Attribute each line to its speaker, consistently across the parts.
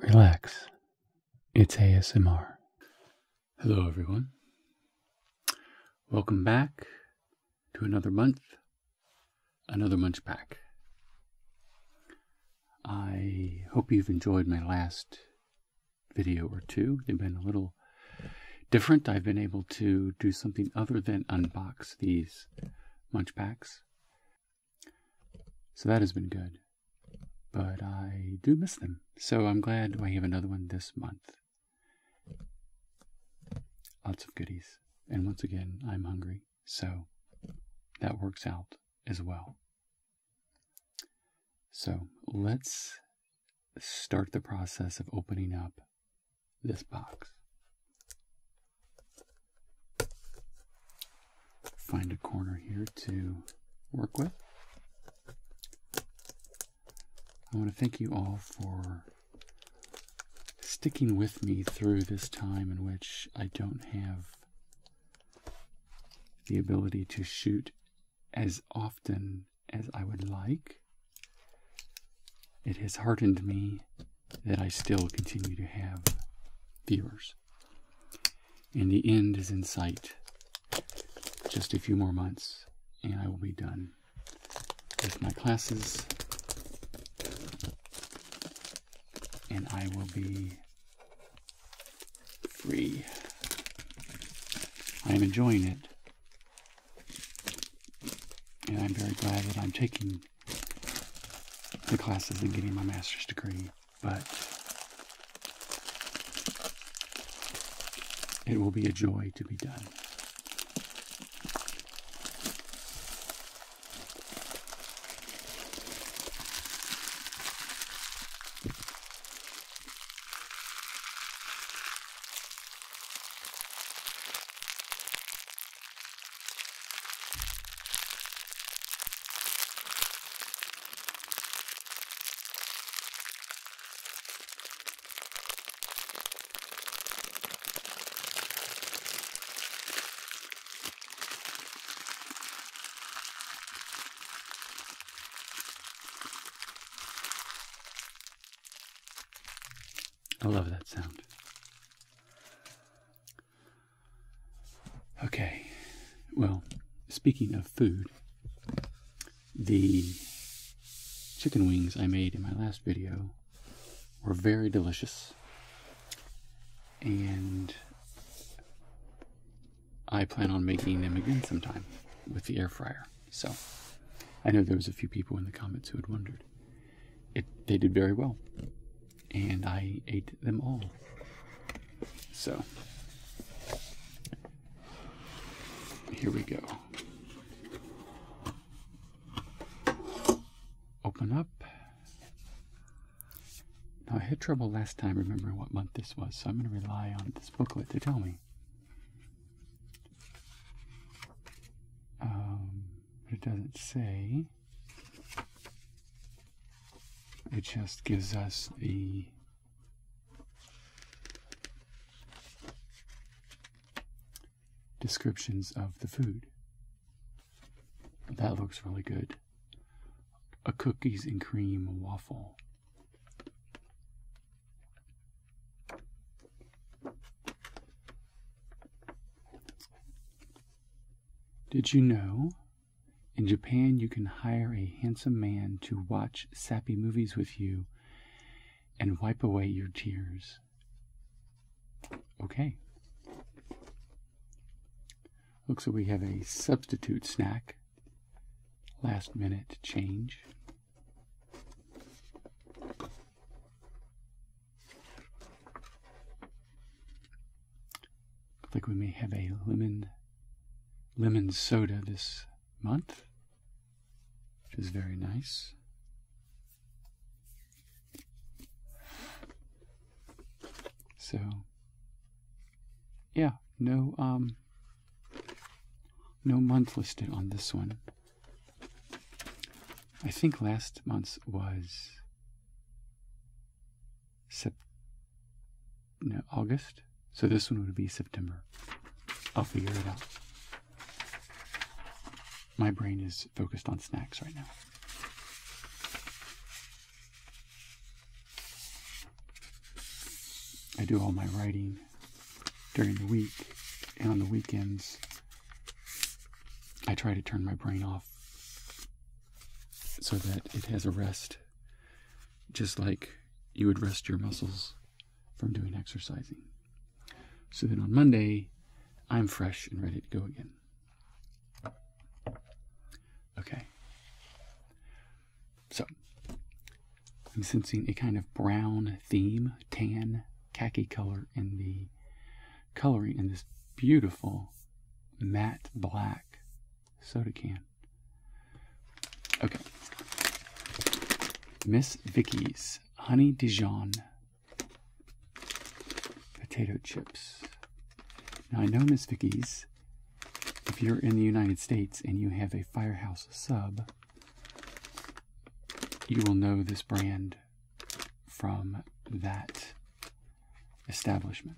Speaker 1: Relax. It's ASMR. Hello, everyone. Welcome back to another month, another MunchPak. I hope you've enjoyed my last video or two. They've been a little different. I've been able to do something other than unbox these MunchPaks. So that has been good. But I do miss them. So I'm glad I have another one this month. Lots of goodies. And once again, I'm hungry. So that works out as well. So let's start the process of opening up this box. Find a corner here to work with. I want to thank you all for sticking with me through this time in which I don't have the ability to shoot as often as I would like. It has heartened me that I still continue to have viewers. And the end is in sight. Just a few more months and I will be done with my classes. And I will be free. I am enjoying it. And I'm very glad that I'm taking the classes and getting my master's degree. But it will be a joy to be done. I love that sound. Okay, well, speaking of food, the chicken wings I made in my last video were very delicious, and I plan on making them again sometime with the air fryer. So, I know there was a few people in the comments who had wondered. They did very well. And I ate them all. So, here we go. Open up. Now, I had trouble last time remembering what month this was, so I'm going to rely on this booklet to tell me. But it doesn't say. It just gives us the descriptions of the food. That looks really good. A cookies and cream waffle. Did you know? In Japan, you can hire a handsome man to watch sappy movies with you and wipe away your tears. Okay. Looks like we have a substitute snack. Last minute change. Looks like we may have a lemon soda this month, which is very nice. So, yeah, no month listed on this one. I think last month's was August, so this one would be September. I'll figure it out. My brain is focused on snacks right now. I do all my writing during the week, and on the weekends, I try to turn my brain off so that it has a rest, just like you would rest your muscles from doing exercising. So then on Monday, I'm fresh and ready to go again. Okay. So, I'm sensing a kind of brown theme, tan, khaki color in the coloring in this beautiful matte black soda can. Okay. Miss Vicky's Honey Dijon potato chips. Now I know Miss Vicky's, if you're in the United States and you have a Firehouse sub, you will know this brand from that establishment.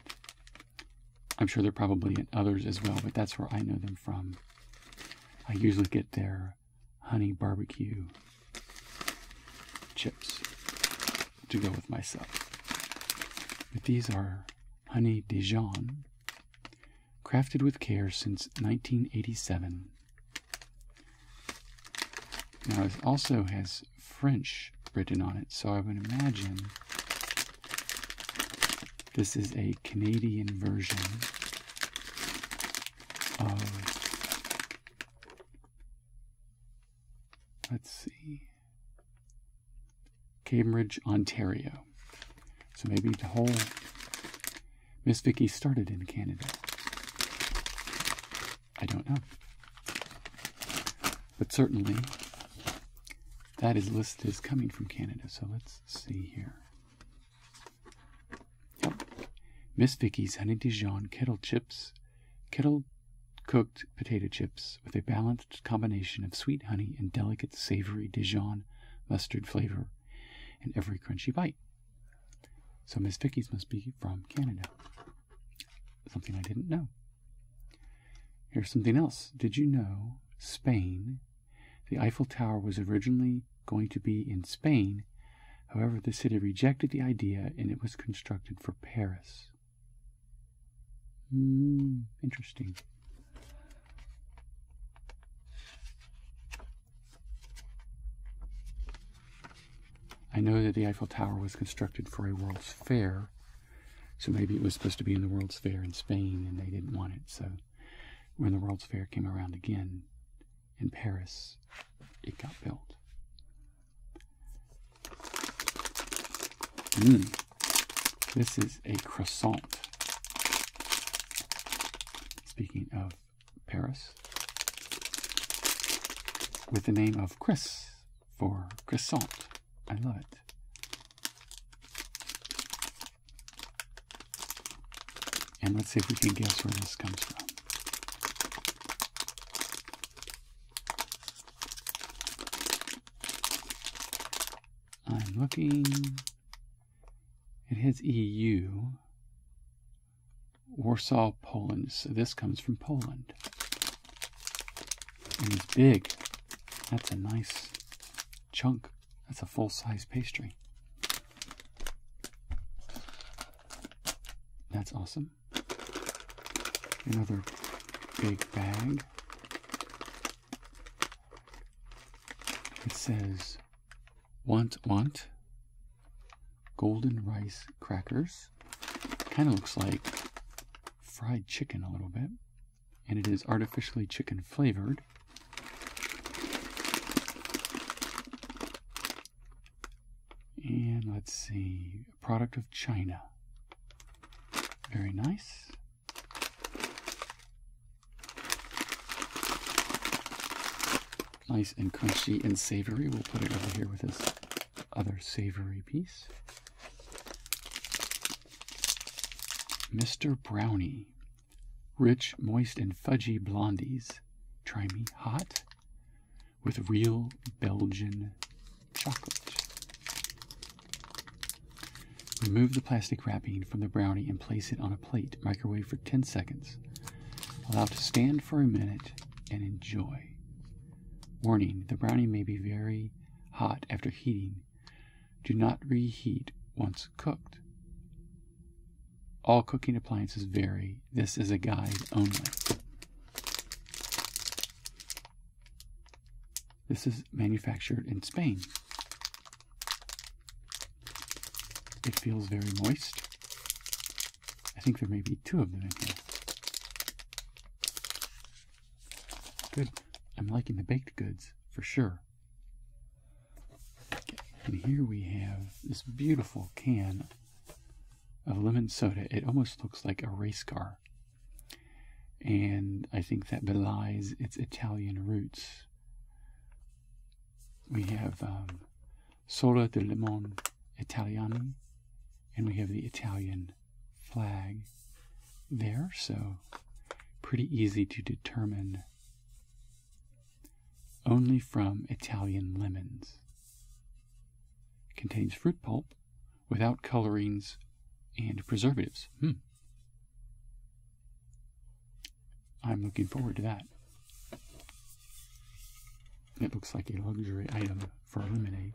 Speaker 1: I'm sure they're probably in others as well, but that's where I know them from. I usually get their honey barbecue chips to go with my sub. But these are Honey Dijon, crafted with care since 1987. Now it also has French written on it, so I would imagine this is a Canadian version of, let's see, Cambridge, Ontario. So maybe the whole Miss Vicky started in Canada. I don't know. But certainly that is listed as coming from Canada. So let's see here. Yep. Miss Vicky's Honey Dijon Kettle Chips. Kettle cooked potato chips with a balanced combination of sweet honey and delicate savory Dijon mustard flavor in every crunchy bite. So Miss Vicky's must be from Canada. Something I didn't know. Here's something else. Did you know Spain, the Eiffel Tower was originally going to be in Spain? However, the city rejected the idea and it was constructed for Paris. Interesting. I know that the Eiffel Tower was constructed for a World's Fair, so maybe it was supposed to be in the World's Fair in Spain and they didn't want it. So when the World's Fair came around again in Paris, it got built. This is a croissant. Speaking of Paris, with the name of Chris for croissant. I love it. And let's see if we can guess where this comes from. I'm looking. It has EU. Warsaw, Poland. So this comes from Poland. And it's big. That's a nice chunk. That's a full-size pastry. That's awesome. Another big bag. It says, want, golden rice crackers. Kind of looks like fried chicken a little bit. And it is artificially chicken flavored. And let's see, a product of China. Very nice. Nice and crunchy and savory. We'll put it over here with this other savory piece. Mr. Brownie. Rich, moist, and fudgy blondies. Try me hot with real Belgian chocolate. Remove the plastic wrapping from the brownie and place it on a plate. Microwave for 10 seconds. Allow to stand for a minute and enjoy. Warning, the brownie may be very hot after heating. Do not reheat once cooked. All cooking appliances vary. This is a guide only. This is manufactured in Spain. It feels very moist. I think there may be 2 of them in here. Good. I'm liking the baked goods for sure. Okay. And here we have this beautiful can of lemon soda. It almost looks like a race car. And I think that belies its Italian roots. We have Soda di Limone Italiani, and we have the Italian flag there, so pretty easy to determine. Only from Italian lemons. It contains fruit pulp without colorings and preservatives. I'm looking forward to that. It looks like a luxury item for lemonade.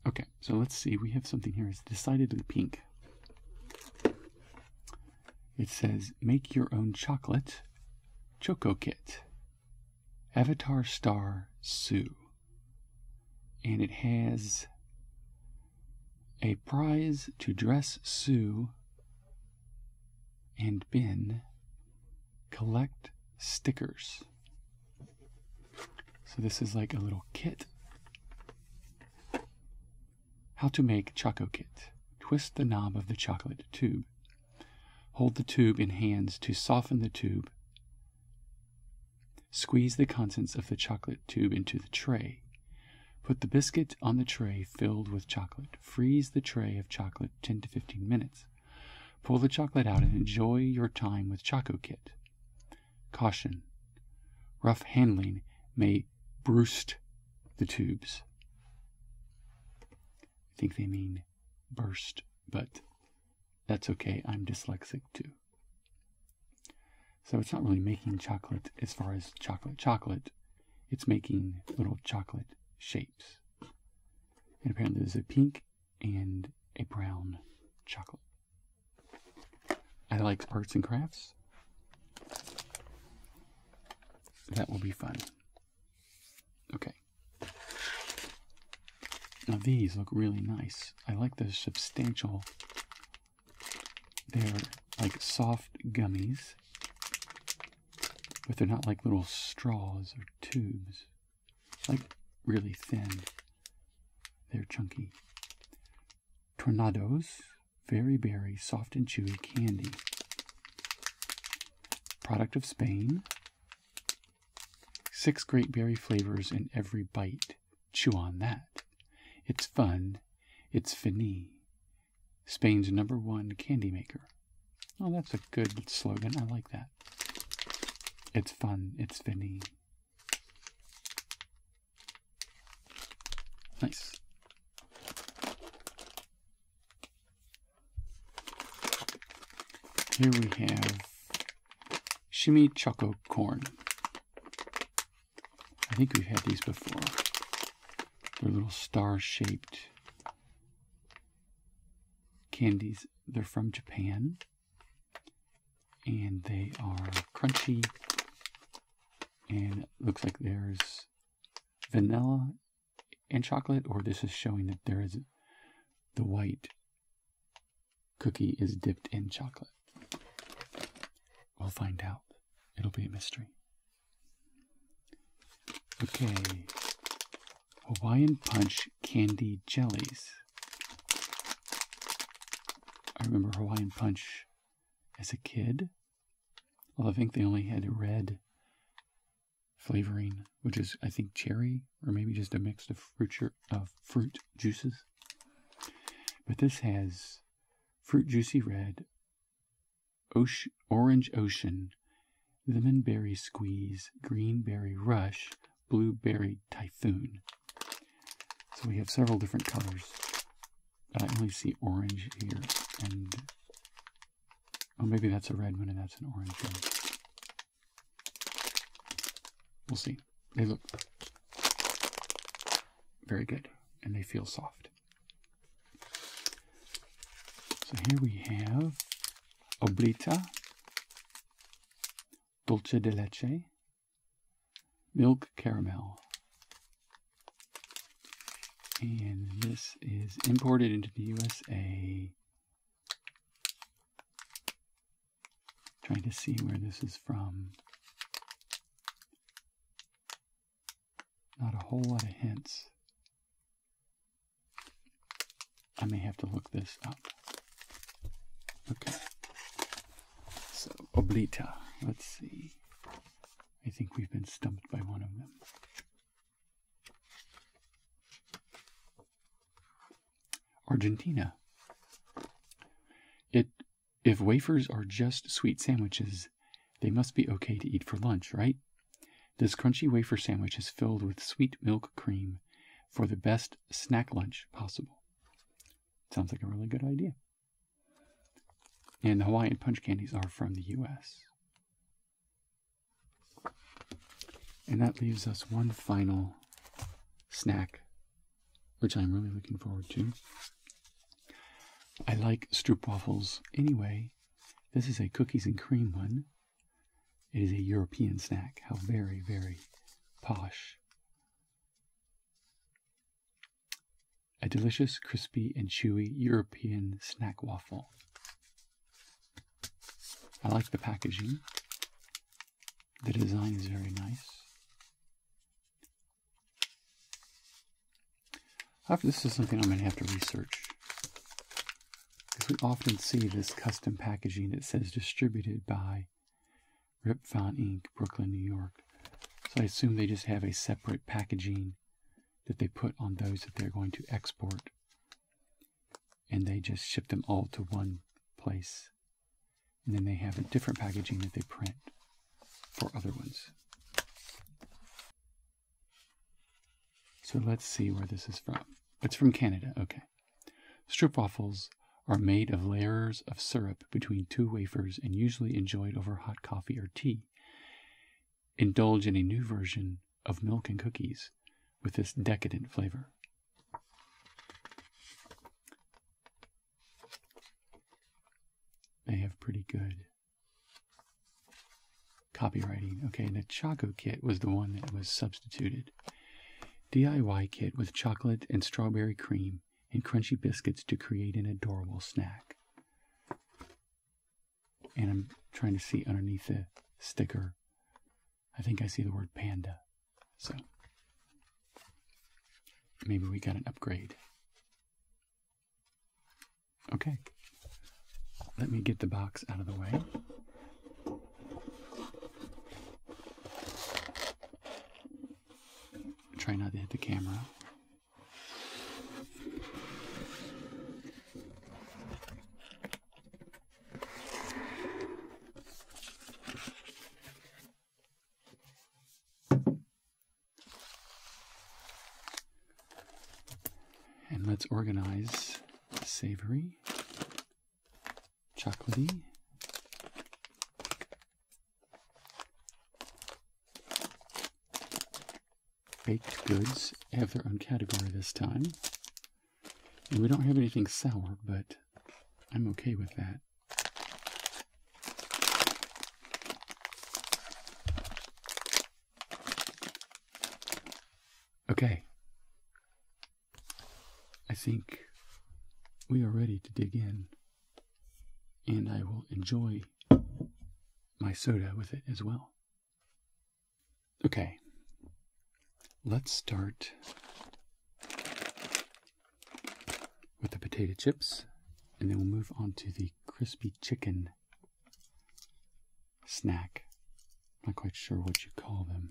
Speaker 1: Okay, so let's see. We have something here. It's decidedly pink. It says, make your own chocolate Choco Kit. Avatar Star Sue. And it has a prize to dress Sue and bin. Collect stickers. So this is like a little kit. How to make Choco Kit. Twist the knob of the chocolate tube. Hold the tube in hands to soften the tube. Squeeze the contents of the chocolate tube into the tray. Put the biscuit on the tray filled with chocolate. Freeze the tray of chocolate 10 to 15 minutes. Pull the chocolate out and enjoy your time with Choco Kit. Caution. Rough handling may burst the tubes. I think they mean burst, but that's okay. I'm dyslexic too. So it's not really making chocolate as far as chocolate. It's making little chocolate shapes. And apparently there's a pink and a brown chocolate. I like arts and crafts. That will be fun. Okay. Now these look really nice. I like the substantial. They're like soft gummies, but they're not like little straws or tubes. Like really thin. They're chunky. Tornadoes, very berry, soft and chewy candy. Product of Spain. 6 great berry flavors in every bite. Chew on that. It's fun. It's fini. Spain's #1 candy maker. Oh, that's a good slogan. I like that. It's fun. It's fini. Nice. Here we have Shimmy Choco Corn. I think we've had these before. They're little star-shaped candies. They're from Japan. And they are crunchy. And it looks like there's vanilla and chocolate, or this is showing that there is the white cookie is dipped in chocolate. We'll find out. It'll be a mystery. Okay. Hawaiian Punch Candy Jellies. I remember Hawaiian Punch as a kid. Well, I think they only had a red flavoring, which is, I think, cherry, or maybe just a mix of fruit juices. But this has fruit juicy red, orange ocean, lemon berry squeeze, green berry rush, blueberry typhoon. So we have several different colors, but I only see orange here, and oh, maybe that's a red one and that's an orange one. We'll see. They look very good, and they feel soft. So here we have oblita, dulce de leche, milk caramel. And this is imported into the USA. Trying to see where this is from. Not a whole lot of hints. I may have to look this up. Okay. So, oblita. Let's see. I think we've been stumped by one of them. Argentina. If wafers are just sweet sandwiches, they must be okay to eat for lunch, right? This crunchy wafer sandwich is filled with sweet milk cream for the best snack lunch possible. Sounds like a really good idea. And the Hawaiian punch candies are from the US. And that leaves us one final snack, which I'm really looking forward to. I like stroopwafels anyway. This is a cookies and cream one. It is a European snack. How very, very posh. A delicious, crispy, and chewy European snack waffle. I like the packaging. The design is very nice. This is something I'm going to have to research. Because we often see this custom packaging that says distributed by Rip Van Inc., Brooklyn, New York. So I assume they just have a separate packaging that they put on those that they're going to export. And they just ship them all to one place. And then they have a different packaging that they print for other ones. So let's see where this is from. It's from Canada, okay. Stroopwafels are made of layers of syrup between two wafers and usually enjoyed over hot coffee or tea. Indulge in a new version of milk and cookies with this decadent flavor. They have pretty good copywriting. Okay, the Choco Kit was the one that was substituted. DIY kit with chocolate and strawberry cream and crunchy biscuits to create an adorable snack. And I'm trying to see underneath the sticker. I think I see the word panda. So maybe we got an upgrade. Okay. Let me get the box out of the way. Try not to hit the camera. And let's organize savory, chocolatey, baked goods have their own category this time. And we don't have anything sour, but I'm okay with that. Okay. I think we are ready to dig in, and I will enjoy my soda with it as well. Okay. Let's start with the potato chips, and then we'll move on to the crispy chicken snack. I'm not quite sure what you call them.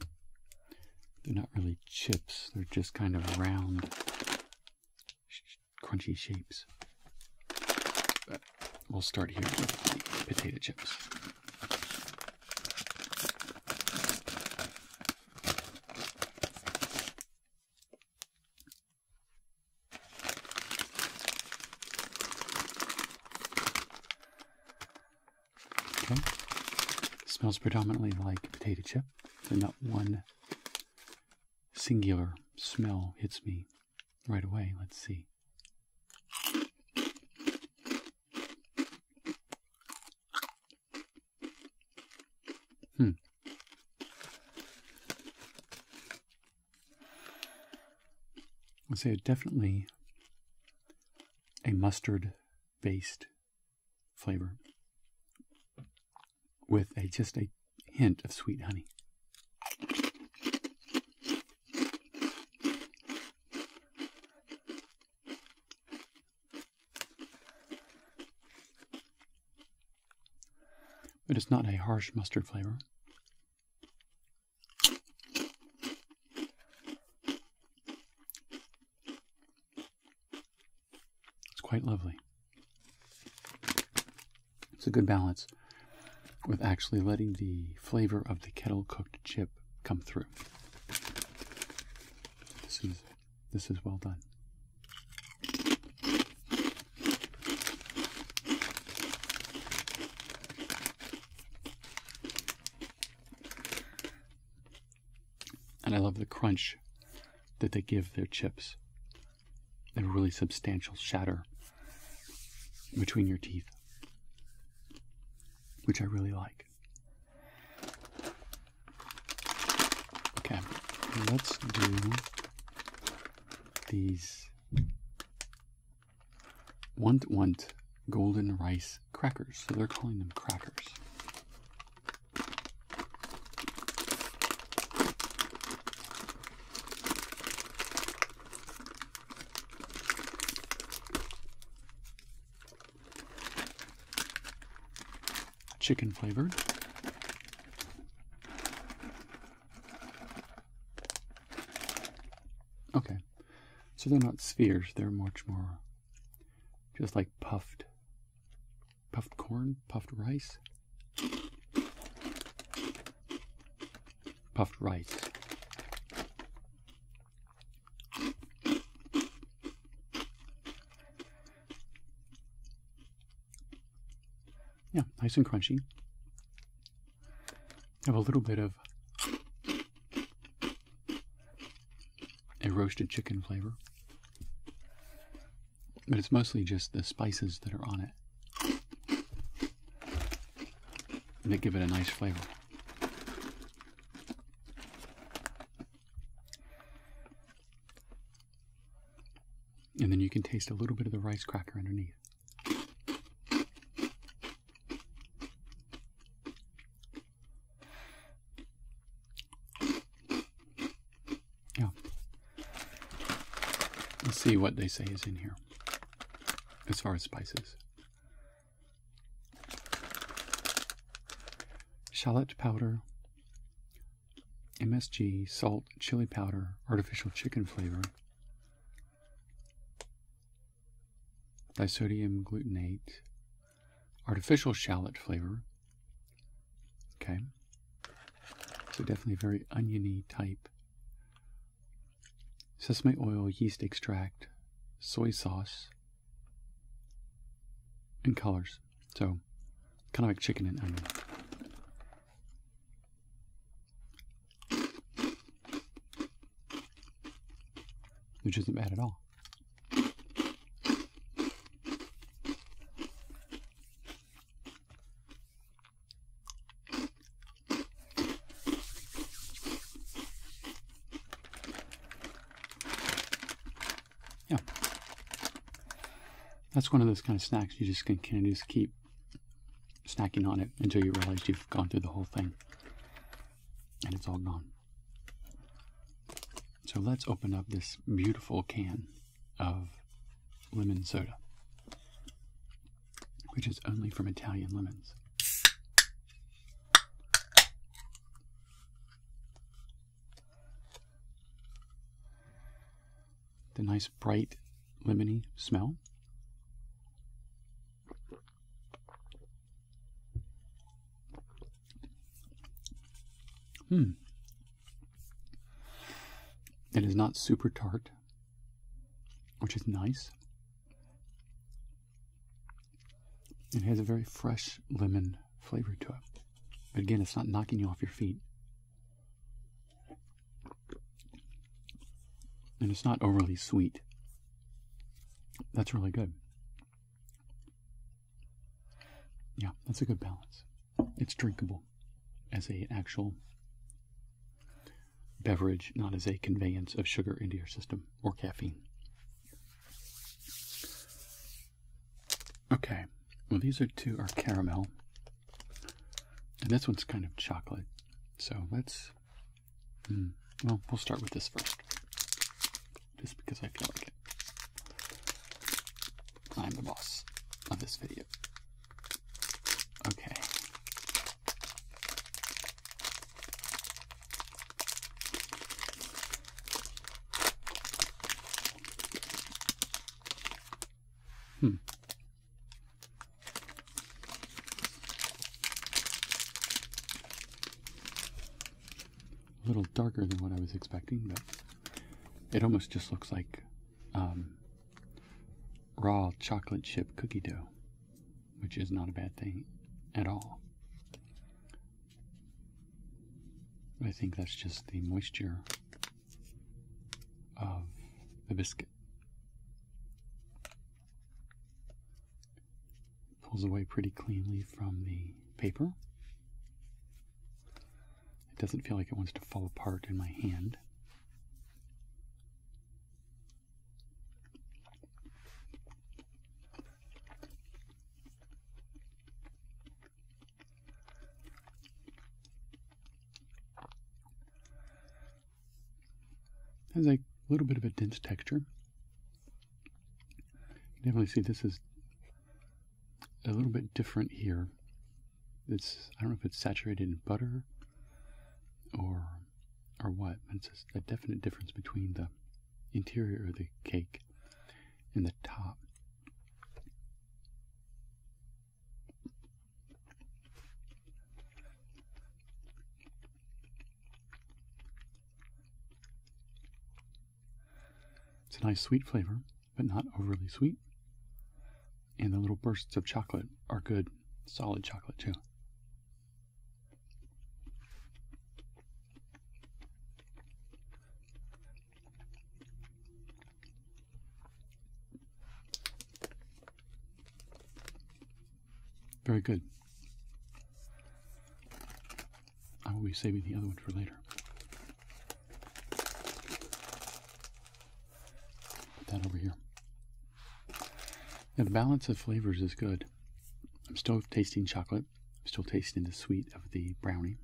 Speaker 1: They're not really chips. They're just kind of round, crunchy shapes. But we'll start here with the potato chips. Okay. Smells predominantly like potato chip. So not one singular smell hits me right away. Let's see. I'd say it's definitely a mustard-based flavor with just a hint of sweet honey. But it's not a harsh mustard flavor. It's quite lovely. It's a good balance with actually letting the flavor of the kettle cooked chip come through. This is well done. And I love the crunch that they give their chips. They have a really substantial shatter between your teeth, which I really like. Okay, let's do these Want golden rice crackers. So they're calling them crackers. Chicken flavored. Okay, so they're not spheres, they're much more just like puffed corn, puffed rice. Puffed rice. Yeah, nice and crunchy. Have a little bit of a roasted chicken flavor, but it's mostly just the spices that are on it that give it a nice flavor. And then you can taste a little bit of the rice cracker underneath. Yeah. Let's see what they say is in here as far as spices. Shallot powder, MSG, salt, chili powder, artificial chicken flavor, disodium glutamate, artificial shallot flavor. Okay. So definitely very oniony type. Sesame oil, yeast extract, soy sauce, and colors. So kind of like chicken and onion. Which isn't bad at all. Yeah. That's one of those kind of snacks you just can kind of just keep snacking on it until you realize you've gone through the whole thing and it's all gone. So let's open up this beautiful can of lemon soda, which is only from Italian lemons. The nice bright lemony smell. It is not super tart, which is nice. It has a very fresh lemon flavor to it. But again, it's not knocking you off your feet. And it's not overly sweet. That's really good. Yeah, that's a good balance. It's drinkable as an actual beverage, not as a conveyance of sugar into your system or caffeine. Okay, well these are caramel, and this one's kind of chocolate. So let's, well, we'll start with this first, just because I feel like it. I'm the boss of this video. Okay. A little darker than what I was expecting, but it almost just looks like raw chocolate chip cookie dough, which is not a bad thing at all. I think that's just the moisture of the biscuit. Pulls away pretty cleanly from the paper. It doesn't feel like it wants to fall apart in my hand. Has a little bit of a dense texture. You can definitely see this is a little bit different here. It's, I don't know if it's saturated in butter or what, but it's a definite difference between the interior of the cake and the top. It's a nice sweet flavor, but not overly sweet. And the little bursts of chocolate are good, solid chocolate too. Very good. I will be saving the other one for later. Put that over here. Now the balance of flavors is good. I'm still tasting chocolate. I'm still tasting the sweet of the brownie.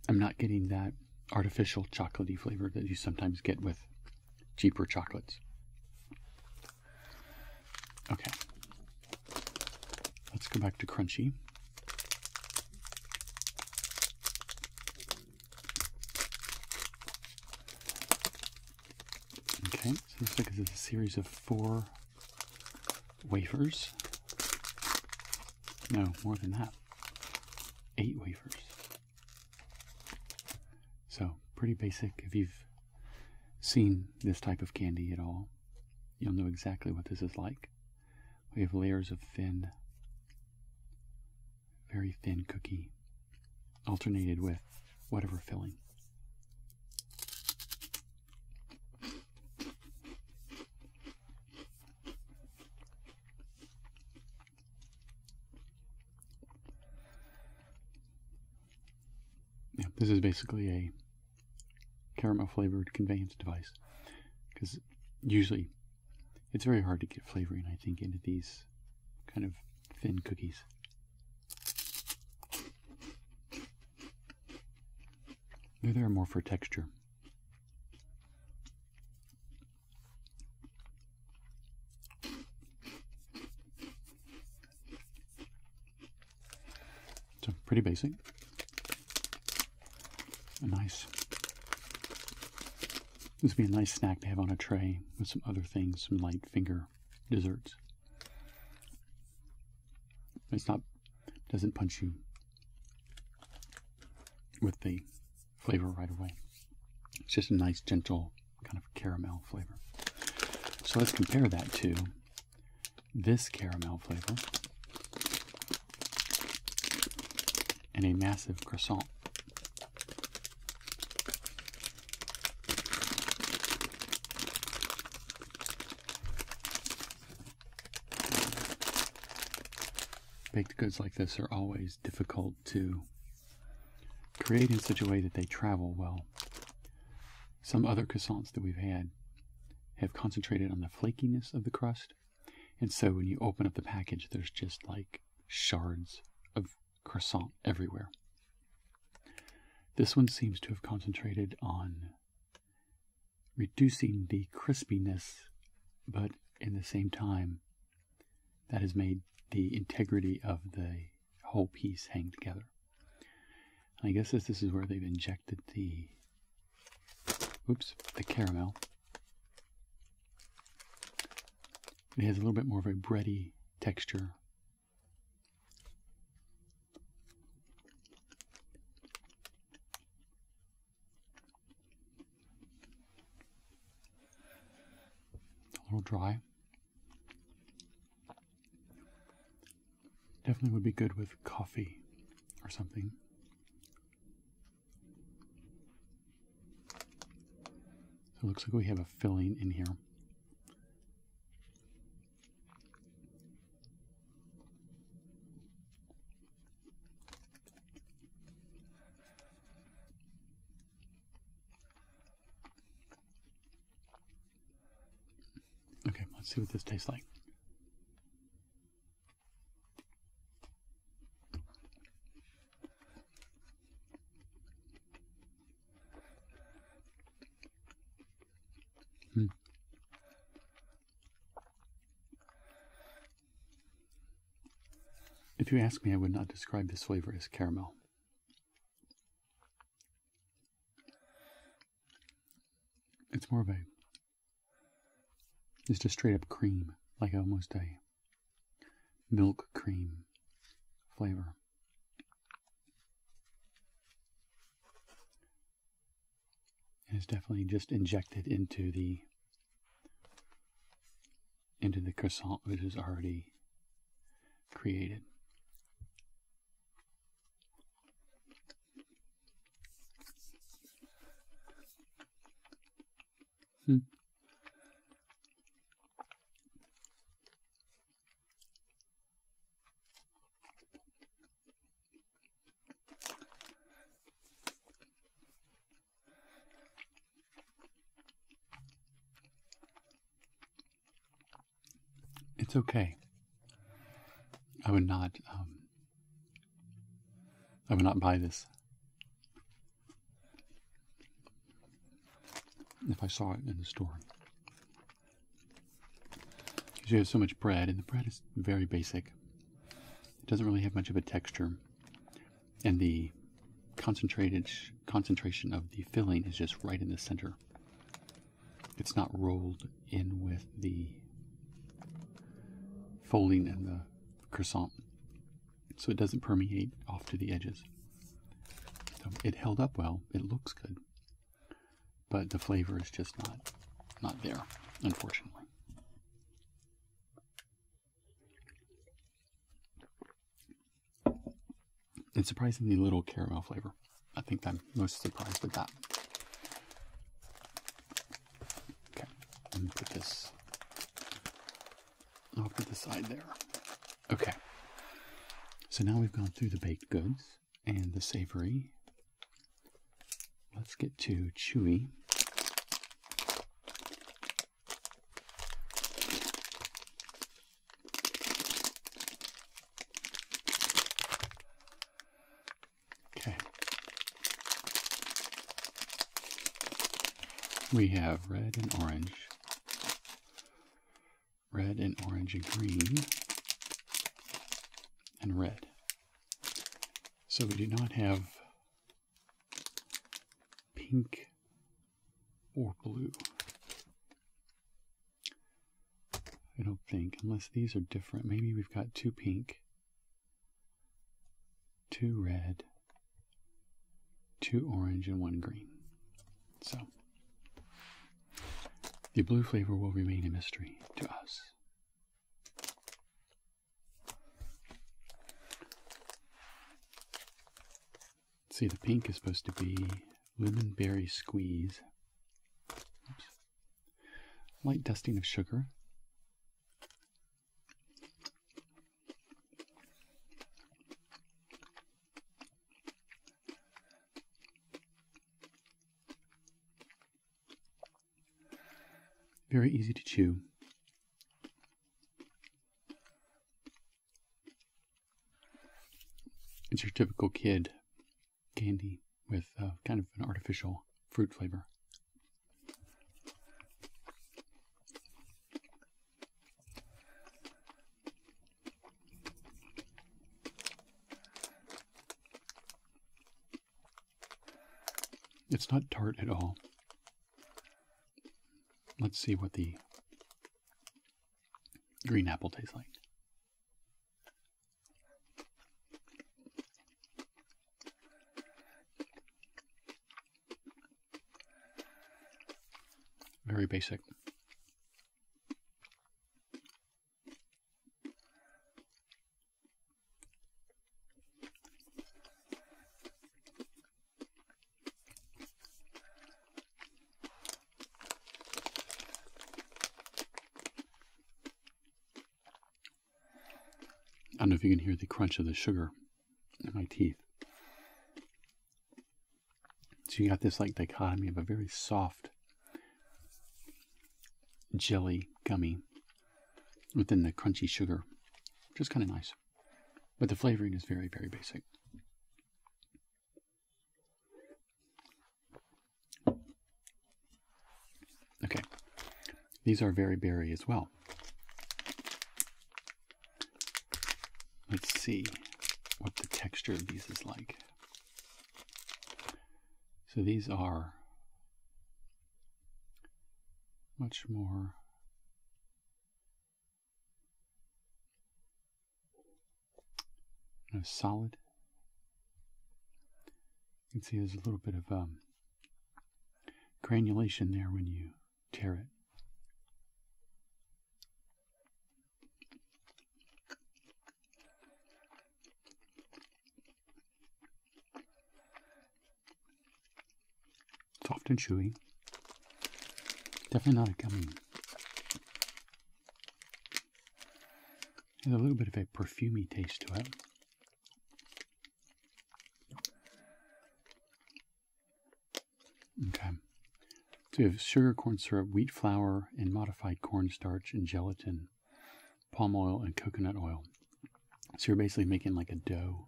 Speaker 1: I'm not getting that artificial chocolatey flavor that you sometimes get with cheaper chocolates. Okay. Let's go back to crunchy. Okay, so it looks like it's a series of 4 wafers. No, more than that. 8 wafers. So, pretty basic. If you've seen this type of candy at all, you'll know exactly what this is like. We have layers of thin, very thin cookie, alternated with whatever filling. Yeah, this is basically a caramel flavored conveyance device, because usually it's very hard to get flavoring, I think, into these kind of thin cookies. They're there more for texture. So pretty basic. This would be a nice snack to have on a tray with some other things, some light finger desserts. It's not, doesn't punch you with the flavor right away. It's just a nice, gentle kind of caramel flavor. So let's compare that to this caramel flavor and a massive croissant. Baked goods like this are always difficult to create in such a way that they travel well. Some other croissants that we've had have concentrated on the flakiness of the crust, and so when you open up the package, there's just like shards of croissant everywhere. This one seems to have concentrated on reducing the crispiness, but in the same time, that has made the integrity of the whole piece hang together. And I guess this is where they've injected the caramel. It has a little bit more of a bready texture. A little dry. Definitely would be good with coffee or something. So it looks like we have a filling in here. Okay, let's see what this tastes like. If you ask me, I would not describe this flavor as caramel. It's more of it's just straight up cream, like almost a milk cream flavor. And it's definitely just injected into the croissant, which is already created. It's okay. I would not buy this if I saw it in the store. Because you have so much bread, and the bread is very basic. It doesn't really have much of a texture, and the concentration of the filling is just right in the center. It's not rolled in with the folding and the croissant, so it doesn't permeate off to the edges. So it held up well. It looks good, but the flavor is just not there, unfortunately. It's surprisingly little caramel flavor. I think I'm most surprised at that. Okay, let me put this off to the side there. Okay, so now we've gone through the baked goods and the savory. Let's get to chewy. Okay. We have red and orange. Red and orange and green. And red. So we do not have pink or blue. I don't think, unless these are different. Maybe we've got 2 pink, 2 red, 2 orange, and 1 green. So the blue flavor will remain a mystery to us. See, the pink is supposed to be lemon berry squeeze. Oops. Light dusting of sugar. Very easy to chew. It's your typical kid candy with kind of an artificial fruit flavor. It's not tart at all. Let's see what the green apple tastes like. Very basic. I don't know if you can hear the crunch of the sugar in my teeth. So you got this like dichotomy of a very soft jelly gummy within the crunchy sugar, which is kind of nice. But the flavoring is very, very basic. Okay, these are very berry as well. Let's see what the texture of these is like. So these are much more solid. You can see there's a little bit of granulation there when you tear it. Soft and chewy. Definitely not a gummy. There's a little bit of a perfumey taste to it. Okay. So you have sugar, corn syrup, wheat flour, and modified cornstarch, and gelatin, palm oil, and coconut oil. So you're basically making like a dough,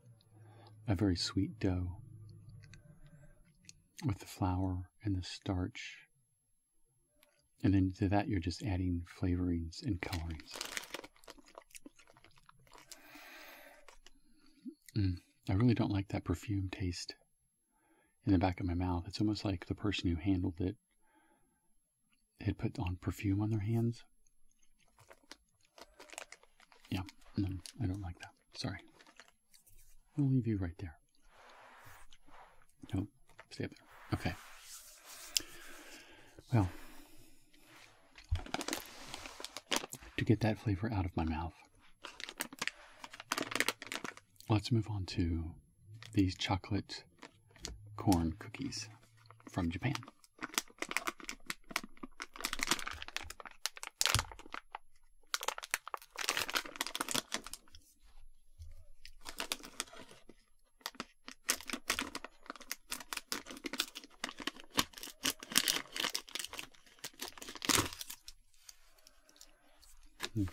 Speaker 1: a very sweet dough, with the flour and the starch. And then to that, you're just adding flavorings and colorings. I really don't like that perfume taste in the back of my mouth. It's almost like the person who handled it had put on perfume on their hands. Yeah, no, I don't like that. Sorry. I'll leave you right there. Nope, stay up there. Okay. Well, to get that flavor out of my mouth, let's move on to these chocolate corn cookies from Japan.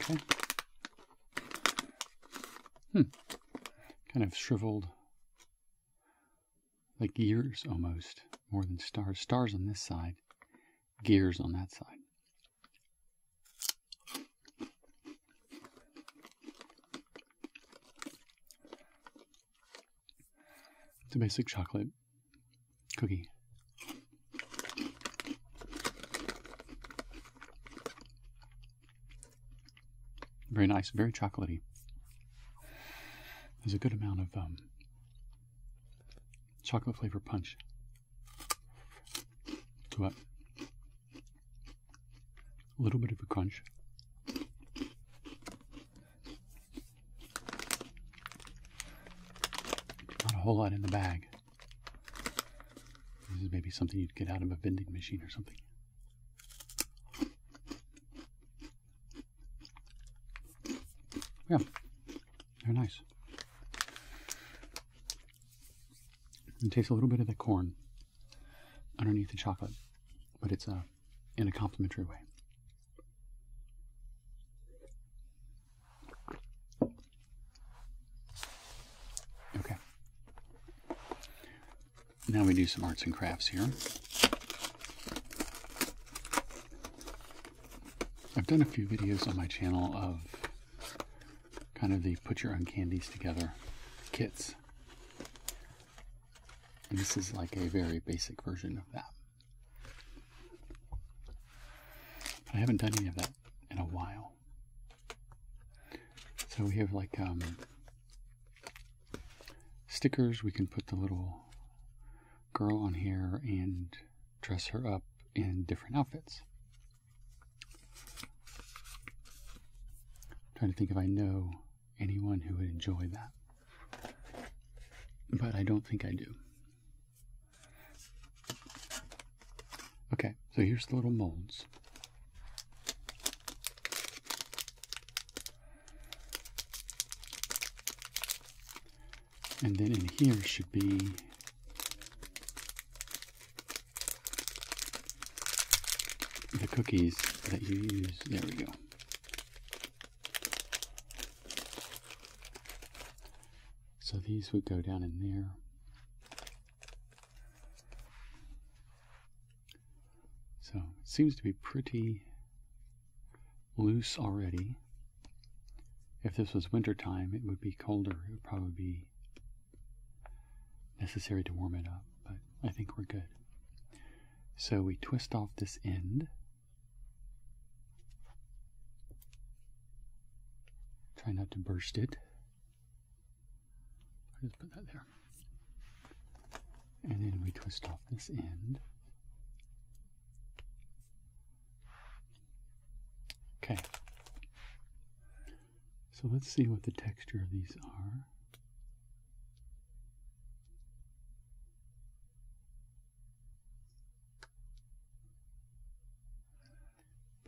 Speaker 1: Okay. Kind of shriveled, like gears almost, more than stars. Stars on this side, gears on that side. It's a basic chocolate cookie. Very nice, very chocolatey. There's a good amount of chocolate flavor punch to it. A little bit of a crunch. Not a whole lot in the bag. This is maybe something you'd get out of a vending machine or something. Yeah, they're nice. It tastes a little bit of the corn underneath the chocolate, but it's in a complimentary way. Now we do some arts and crafts here. I've done a few videos on my channel of kind of the put your own candies together kits. And this is like a very basic version of that. But I haven't done any of that in a while. So we have like stickers. We can put the little girl on here and dress her up in different outfits. I'm trying to think if I know anyone who would enjoy that. But I don't think I do. Okay, so here's the little molds. And then in here should be the cookies that you use. There we go. So these would go down in there. So it seems to be pretty loose already. If this was wintertime, it would be colder. It would probably be necessary to warm it up, but I think we're good. So we twist off this end. Try not to burst it. I'll just put that there. And then we twist off this end. Okay. So let's see what the texture of these are.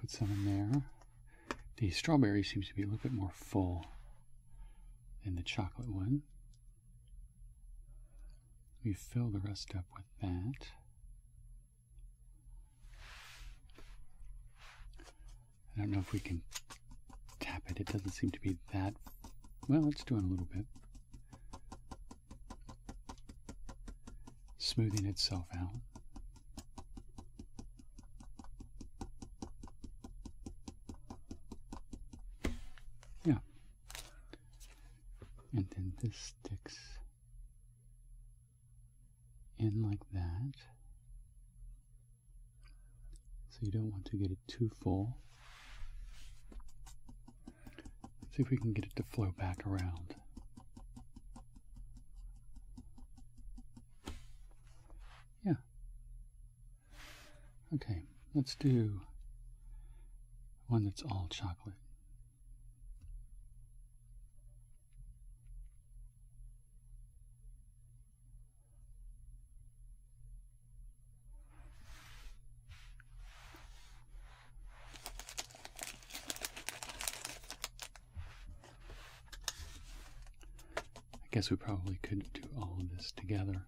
Speaker 1: Put some in there. The strawberry seems to be a little bit more full than the chocolate one. We fill the rest up with that. I don't know if we can tap it. It doesn't seem to be that. Well, it's doing a little bit. Smoothing itself out. Yeah. And then this sticks in like that. So you don't want to get it too full. Let's see if we can get it to flow back around. Yeah. Okay, let's do one that's all chocolate. I guess we probably couldn't do all of this together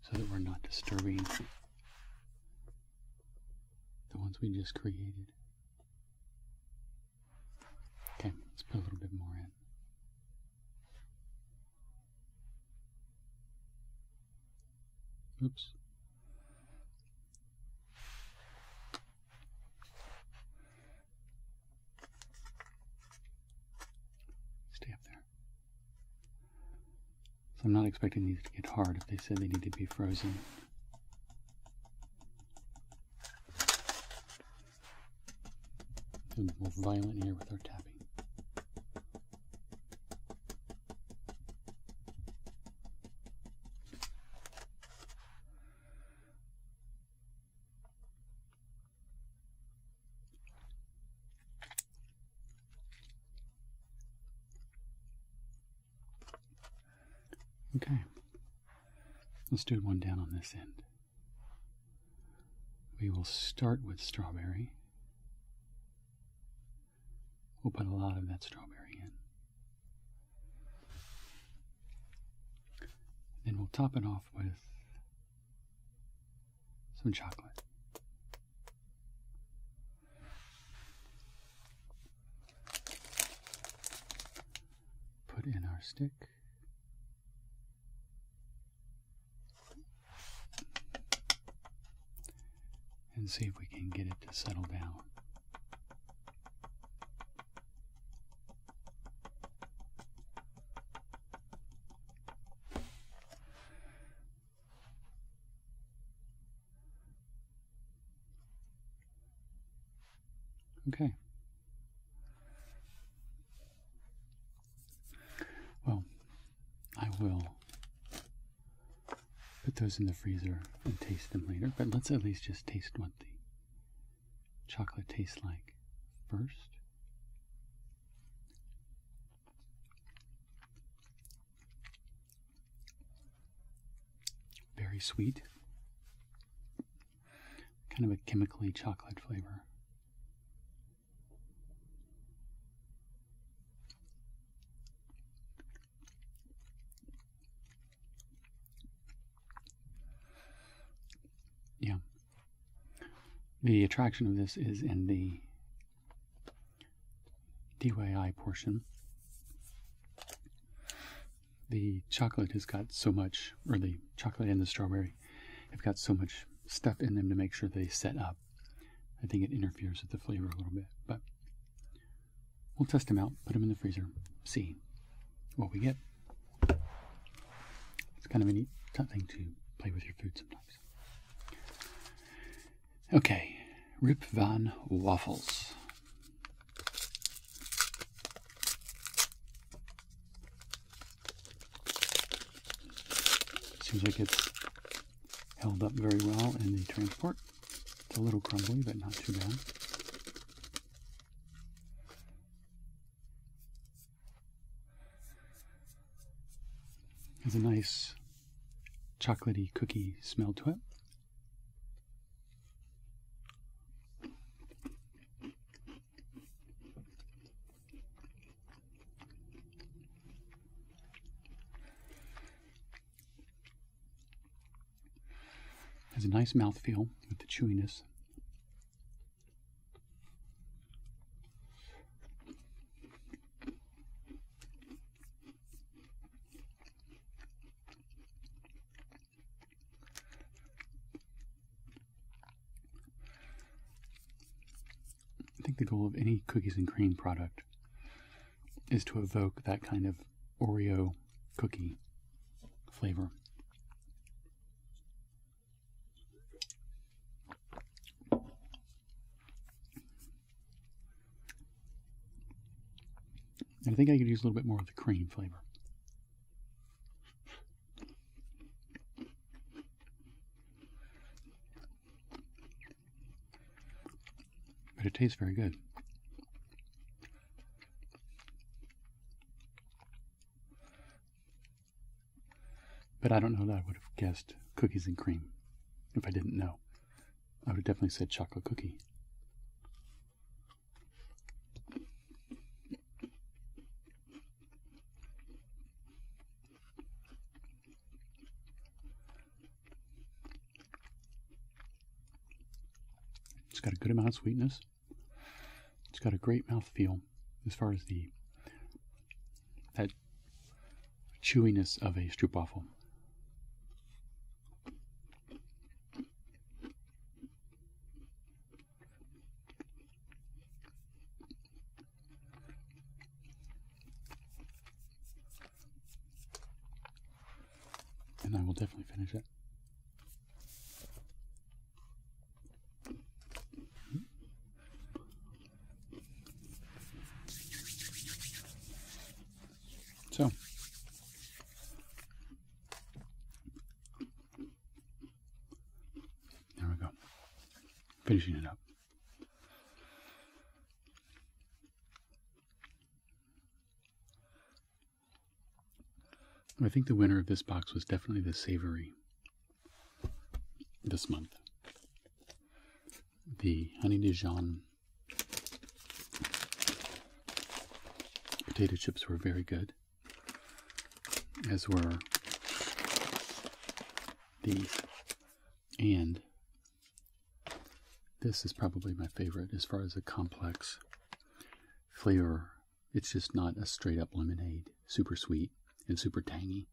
Speaker 1: so that we're not disturbing the ones we just created. Okay, let's put a little bit more in. Oops. Stay up there. So I'm not expecting these to get hard if they said they need to be frozen. A little more violent here with our tapping. Okay, let's do one down on this end. We will start with strawberry. We'll put a lot of that strawberry in. Then we'll top it off with some chocolate. Put in our stick. and see if we can get it to settle down. Okay. Well, I will put those in the freezer and taste them later, but let's at least just taste what the chocolate tastes like first. Very sweet. Kind of a chemically chocolate flavor. Yeah. The attraction of this is in the DIY portion. The chocolate has got so much, or the chocolate and the strawberry have got so much stuff in them to make sure they set up. I think it interferes with the flavor a little bit, but we'll test them out, put them in the freezer, see what we get. It's kind of a neat thing to play with your food sometimes. Okay, Rip Van waffles. Seems like it's held up very well in the transport. It's a little crumbly, but not too bad. Has a nice chocolatey cookie smell to it. Has a nice mouthfeel with the chewiness. I think the goal of any cookies and cream product is to evoke that kind of Oreo cookie flavor. And I think I could use a little bit more of the cream flavor. But it tastes very good. But I don't know that I would have guessed cookies and cream if I didn't know. I would have definitely said chocolate cookie. It's got a good amount of sweetness. It's got a great mouthfeel as far as that chewiness of a stroopwafel. And I will definitely finish it. So, there we go. Finishing it up. I think the winner of this box was definitely the savory this month. The honey Dijon potato chips were very good, as were these. And this is probably my favorite as far as a complex flavor. It's just not a straight up lemonade, super sweet and super tangy.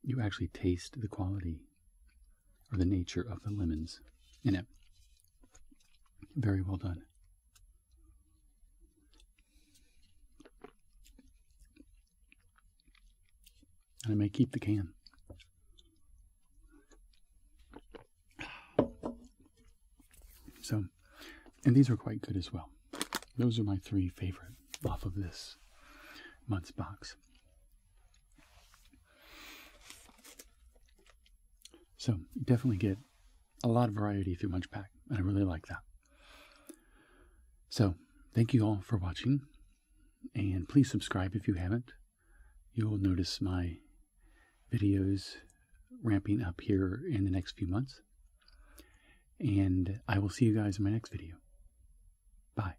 Speaker 1: You actually taste the quality or the nature of the lemons in it. Very well done. And I may keep the can. So, and these are quite good as well. Those are my 3 favorite off of this month's box. So, definitely get a lot of variety through MunchPak, and I really like that. So, thank you all for watching, and please subscribe if you haven't. You'll notice my videos ramping up here in the next few months. And I will see you guys in my next video. Bye.